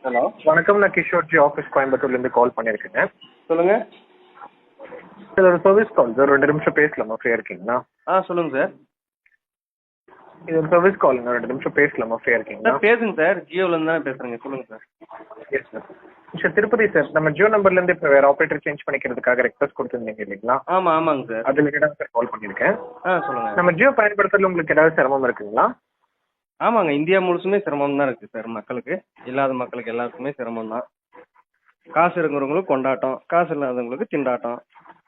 Hello, வணக்கம். நான் கிஷோர்ஜி office கோயம்புத்தூர்லேருந்து கால் பண்ணியிருக்கேங்க. சொல்லுங்க. சார் ஒரு சர்வீஸ் கால் சார். 2 நிமிஷம் பேசலாமா? ஃப்ரீயாக இருக்கீங்களா? சொல்லுங்க சார். இது ஒரு சர்வீஸ் காலுங்க. 2 நிமிஷம் பேசலாமா? ஃப்ரீயாக இருக்கீங்களா? சார் பேசுங்க சார். ஜியோலேருந்து தானே பேசுகிறேங்க. சொல்லுங்க sir. Yes sir. Sir Tirupati sir, நம்ம ஜியோ நம்பர்லேருந்து இப்போ வேறு ஆப்ரேட்டர் சேஞ்ச் பண்ணிக்கிறதுக்காக ரெக்வஸ்ட் கொடுத்துருந்தீங்க இல்லைங்களா? ஆமாங்க சார். அது ரிலேட்டடாக சார் கால் பண்ணியிருக்கேன். சொல்லுங்க. நம்ம ஜியோ பயன்படுத்துறதுல உங்களுக்கு ஏதாவது சிரமம் இருக்குங்களா? ஆமாங்க, இந்தியா முழுசுமே சிரமம் தான் இருக்குது சார். மக்களுக்கு, இல்லாத மக்களுக்கு எல்லாருக்குமே சிரமம் தான். காசு இருக்கிறவங்களுக்கு கொண்டாட்டம், காசு இல்லாதவங்களுக்கு திண்டாட்டம்.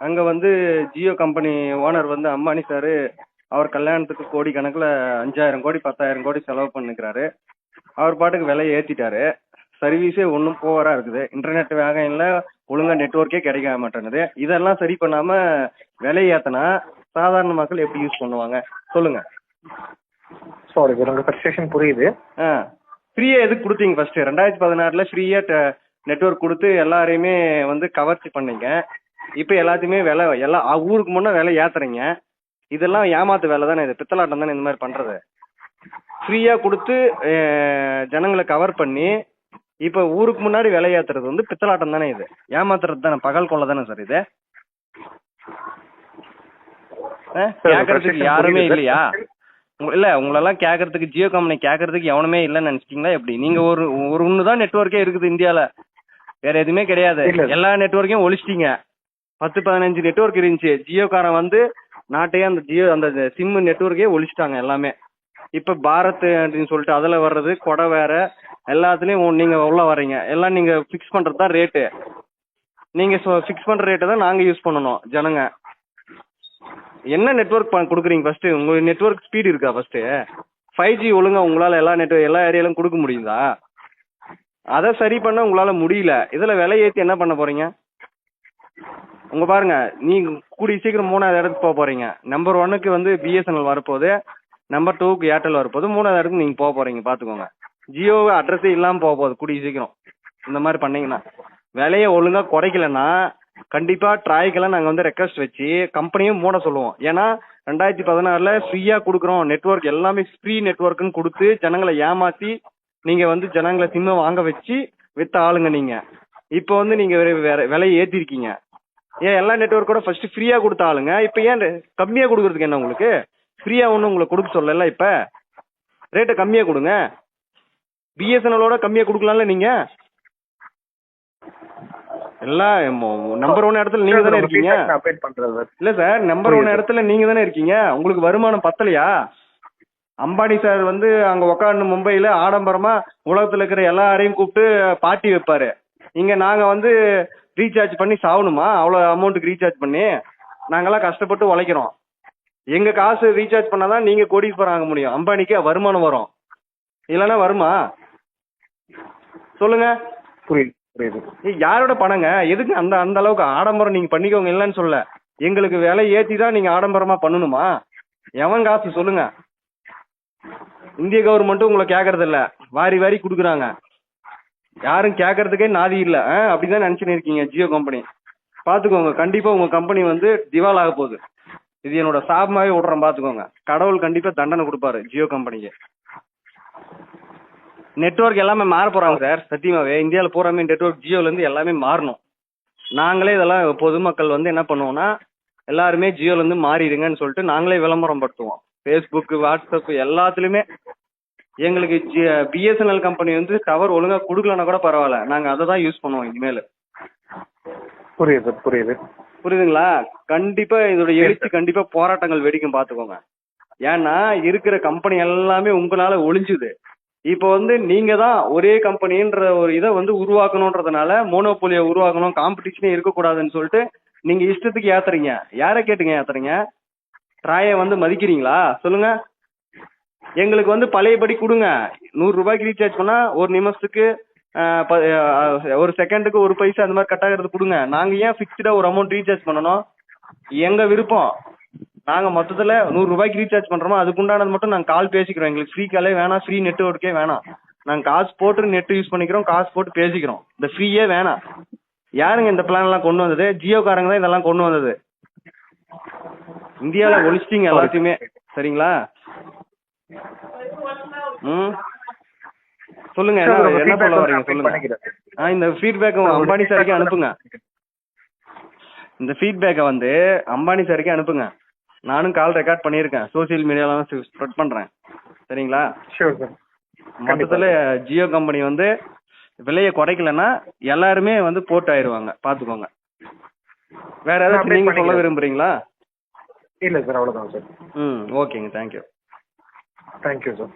அங்கே வந்து ஜியோ கம்பெனி ஓனர் வந்து அம்பானி சார், அவர் கல்யாணத்துக்கு கோடி கணக்கில் 5000 கோடி 10,000 கோடி செலவு பண்ணிக்கிறாரு. அவர் பாட்டுக்கு விலையை ஏற்றிட்டாரு. சர்வீஸே ஒன்றும் போவராக இருக்குது. இன்டர்நெட் வேகம் இல்லை, ஒழுங்காக நெட்ஒர்க்கே கிடைக்க மாட்டேங்குது. இதெல்லாம் சரி பண்ணாமல் விலையை ஏற்றினா சாதாரண மக்கள் எப்படி யூஸ் பண்ணுவாங்க சொல்லுங்கள். சாரி சார், உங்கள் ஃப்ரஸ்ட்ரேஷன் புரியுது. ஃப்ரீயாக எதுக்கு கொடுத்தீங்க ஃபஸ்ட்டு? 2016 ஃப்ரீயாக நெட்ஒர்க் கொடுத்து எல்லாரையுமே வந்து கவர்ச்சி பண்ணீங்க. இப்போ எல்லாத்தையுமே விலை எல்லாம் ஊருக்கு முன்னே விலை ஏற்றுறீங்க. இதெல்லாம் ஏமாத்து வேலை தானே, இது பித்தலாட்டம் தானே இந்த மாதிரி பண்ணுறது. ஃப்ரீயாக கொடுத்து ஜனங்களை கவர் பண்ணி இப்போ ஊருக்கு முன்னாடி விலை ஏற்றுறது வந்து பித்தலாட்டம் தானே, இது ஏமாத்துறது தானே, பகல் கொள்ள தானே சார் இது. கேட்கறதுக்கு யாருமே இல்லையா? இல்லை, உங்களெல்லாம் கேட்கறதுக்கு ஜியோ கம்பெனி கேட்கறதுக்கு எவனுமே இல்லைன்னு நினச்சிட்டிங்களா எப்படி? நீங்கள் ஒரு ஒன்று தான் நெட்ஒர்க்கே இருக்குது இந்தியாவில், வேற எதுவுமே கிடையாது. எல்லா நெட்ஒர்க்கையும் ஒழிச்சிட்டிங்க. 10-15 நெட்ஒர்க் இருந்துச்சு. ஜியோக்காரன் வந்து நாட்டையே அந்த ஜியோ அந்த சிம் நெட்ஒர்க்கே ஒழிச்சிட்டாங்க எல்லாமே. இப்போ பாரத் அப்படின்னு சொல்லிட்டு அதில் வர்றது கொடை வேற, எல்லாத்துலேயும் நீங்கள் உள்ள வர்றீங்க. எல்லாம் நீங்கள் ஃபிக்ஸ் பண்ணுறது தான் ரேட்டு. நீங்கள் ஃபிக்ஸ் பண்ணுற ரேட்டை தான் நாங்கள் யூஸ் பண்ணணும் ஜனங்க. என்ன நெட்ஒர்க் கொடுக்குறீங்க ஃபஸ்ட்டு? உங்கள் நெட்ஒர்க் ஸ்பீடு இருக்கா ஃபஸ்ட்டு? 5G ஒழுங்காக உங்களால் எல்லா ஏரியாலும் கொடுக்க முடியுதா? அதை சரி பண்ண உங்களால் முடியல. இதில் விலை ஏற்றி என்ன பண்ண போகிறீங்க? உங்க பாருங்க, நீங்கள் கூடிய சீக்கிரம் 3வது இடத்துக்கு போக போகிறீங்க. நம்பர் 1க்கு வந்து பிஎஸ்என்எல் வரப்போகுது, நம்பர் 2க்கு ஏர்டெல் வரப்போகுது, 3வது இடத்துக்கு நீங்கள் போக போகிறீங்க. பார்த்துக்கோங்க. ஜியோ அட்ரஸே இல்லாமல் போக போகுது கூடிய சீக்கிரம் இந்த மாதிரி பண்ணீங்கன்னா. விலையை ஒழுங்காக குறைக்கலன்னா கண்டிப்பாக ட்ராய்க்கெல்லாம் நாங்கள் வந்து ரெக்வஸ்ட் வச்சு கம்பெனியும் மூட சொல்லுவோம். ஏன்னா 2016 ஃப்ரீயாக கொடுக்குறோம் நெட்ஒர்க், எல்லாமே ஃப்ரீ நெட்ஒர்க்குன்னு கொடுத்து ஜனங்களை ஏமாற்றி நீங்கள் வந்து ஜனங்களை சிம்மை வாங்க வச்சு விற்ற ஆளுங்க நீங்கள். இப்போ வந்து நீங்கள் வேற விலையை ஏற்றிருக்கீங்க. ஏன் எல்லா நெட்ஒர்க்கோட ஃபஸ்ட்டு ஃப்ரீயாக கொடுத்த ஆளுங்க, இப்போ ஏன் கம்மியாக கொடுக்குறதுக்கு என்ன உங்களுக்கு? ஃப்ரீயாக ஒன்றும் உங்களுக்கு கொடுக்க சொல்லல. இப்போ ரேட்டை கம்மியாக கொடுங்க. பிஎஸ்என்எலோட கம்மியாக கொடுக்கலாம்ல நீங்கள். எல்லாம் நம்பர் 1 இடத்துல நீங்கள் தானே இருக்கீங்க. இல்லை சார், நம்பர் 1 இடத்துல நீங்கள் தானே இருக்கீங்க. உங்களுக்கு வருமானம் பத்தலையா? அம்பானி சார் வந்து அங்கே உட்காந்து மும்பையில் ஆடம்பரமாக உலகத்தில் இருக்கிற எல்லாரையும் கூப்பிட்டு பார்ட்டி வைப்பார். இங்கே நாங்கள் வந்து ரீசார்ஜ் பண்ணி சாகணுமா? அவ்வளோ அமௌண்ட்டுக்கு ரீசார்ஜ் பண்ணி நாங்கள்லாம் கஷ்டப்பட்டு உழைக்கிறோம். எங்கள் காசு ரீசார்ஜ் பண்ணால் தான் நீங்கள் கோடீஸ்வரன் ஆக முடியும். அம்பானிக்கு வருமானம் வரும், இல்லைன்னா வருமா சொல்லுங்க? புரியுது. யாரோட பணங்க? எதுக்கு அந்த அந்த அளவுக்கு ஆடம்பரம் நீங்கள் பண்ணிக்கோங்க, இல்லைன்னு சொல்ல. எங்களுக்கு விலை ஏற்றி தான் நீங்கள் ஆடம்பரமாக பண்ணணுமா? எவன் காசு சொல்லுங்க? இந்திய கவர்மெண்ட்டும் உங்களை கேட்கறது இல்லை, வாரி வாரி கொடுக்குறாங்க. யாரும் கேட்கறதுக்கே நாதி இல்லை. அப்படிதான் நினச்சின்னு இருக்கீங்க ஜியோ கம்பெனி. பார்த்துக்கோங்க, கண்டிப்பாக உங்கள் கம்பெனி வந்து திவால் ஆக போகுது. இது என்னோட சாபமாகவே விட்றேன், பார்த்துக்கோங்க. கடவுள் கண்டிப்பாக தண்டனை கொடுப்பாரு ஜியோ கம்பெனிக்கு. நெட்ஒர்க் எல்லாமே மாற போகிறாங்க சார். சத்தியமாகவே இந்தியாவில் பூராமே நெட்ஒர்க் ஜியோலேருந்து எல்லாமே மாறணும். நாங்களே இதெல்லாம் பொதுமக்கள் வந்து என்ன பண்ணுவோம்னா, எல்லாருமே ஜியோலேருந்து மாறிடுங்கன்னு சொல்லிட்டு நாங்களே விளம்பரம் படுத்துவோம். ஃபேஸ்புக்கு, வாட்ஸ்அப் எல்லாத்துலேயுமே. எங்களுக்கு பிஎஸ்என்எல் கம்பெனி வந்து டவர் ஒழுங்காக கொடுக்கலன்னா கூட பரவாயில்ல, நாங்கள் அதை தான் யூஸ் பண்ணுவோம் இனிமேல். புரியுதுங்களா? கண்டிப்பாக இதோட எழுச்சி கண்டிப்பாக போராட்டங்கள் வெடிக்கும், பார்த்துக்கோங்க. ஏன்னா இருக்கிற கம்பெனி எல்லாமே உங்களால் ஒழிஞ்சுது. இப்போ வந்து நீங்கள் தான் ஒரே கம்பெனின்ற ஒரு இதை வந்து உருவாக்கணுன்றதுனால, மோனோபோலியை உருவாக்கணும், காம்படிஷனே இருக்கக்கூடாதுன்னு சொல்லிட்டு நீங்கள் இஷ்டத்துக்கு ஏற்றுறீங்க. யாரை கேட்டுங்க ஏற்றுறீங்க? ட்ராயை வந்து மதிக்கிறீங்களா சொல்லுங்க? எங்களுக்கு வந்து பழையபடி கொடுங்க. 100 ரூபாய்க்கு ரீசார்ஜ் பண்ணால் ஒரு நிமிஷத்துக்கு ஒரு செகண்டுக்கு 1 பைசா அந்த மாதிரி கட் ஆகிறது கொடுங்க. நாங்கள் ஏன் ஃபிக்ஸ்டாக ஒரு அமௌண்ட் ரீசார்ஜ் பண்ணணும்? எங்கள் விருப்பம். நாங்கள் மொத்தத்தில் 100 ரூபாய்க்கு ரீசார்ஜ் பண்ணுறோமோ அதுக்குண்டானது மட்டும் நாங்கள் கால் பேசிக்கிறோம். எங்களுக்கு ஃப்ரீ காலே வேணாம், ஃப்ரீ நெட்ஒர்க்கே வேணாம். நாங்கள் காசு போட்டு நெட்டு யூஸ் பண்ணிக்கிறோம், காசு போட்டு பேசிக்கிறோம். இந்த ஃப்ரீயே வேணாம். யாருங்க இந்த பிளான்லாம் கொண்டு வந்தது? ஜியோக்காரங்க தான் இதெல்லாம் கொண்டு வந்தது. இந்தியாவில் ஒழிச்சிட்டிங்க எல்லாத்தையுமே, சரிங்களா? சொல்லுங்க Sure, என்ன உங்க என்ன feedback சொல்ல வந்து வரீங்க update சொல்லுங்க. பண்ணிக்கிறேன். இந்த ஃபீட்பேக் அம்பானி சாருக்கு அனுப்புங்க. இந்த ஃபீட்பேக்கை வந்து அம்பானி சாருக்கே அனுப்புங்க. நானும் கால் ரெக்கார்ட் பண்ணியிருக்கேன், சோசியல் மீடியாலாம் ஸ்ப்ரெட் பண்றேன். சரிங்களா? Sure, sir. மொத்தத்துல ஜியோ கம்பெனி வந்து விலையை குறைக்கலன்னா எல்லாருமே வந்து போர்ட் ஆயிருவாங்க, பாத்துக்கோங்க. வேற ஏதாச்சும் நீங்க சொல்ல விரும்புறீங்களா? இல்ல சார், அவ்வளவுதான் சார். ஓகேங்க, தேங்க்யூ. Thank you sir.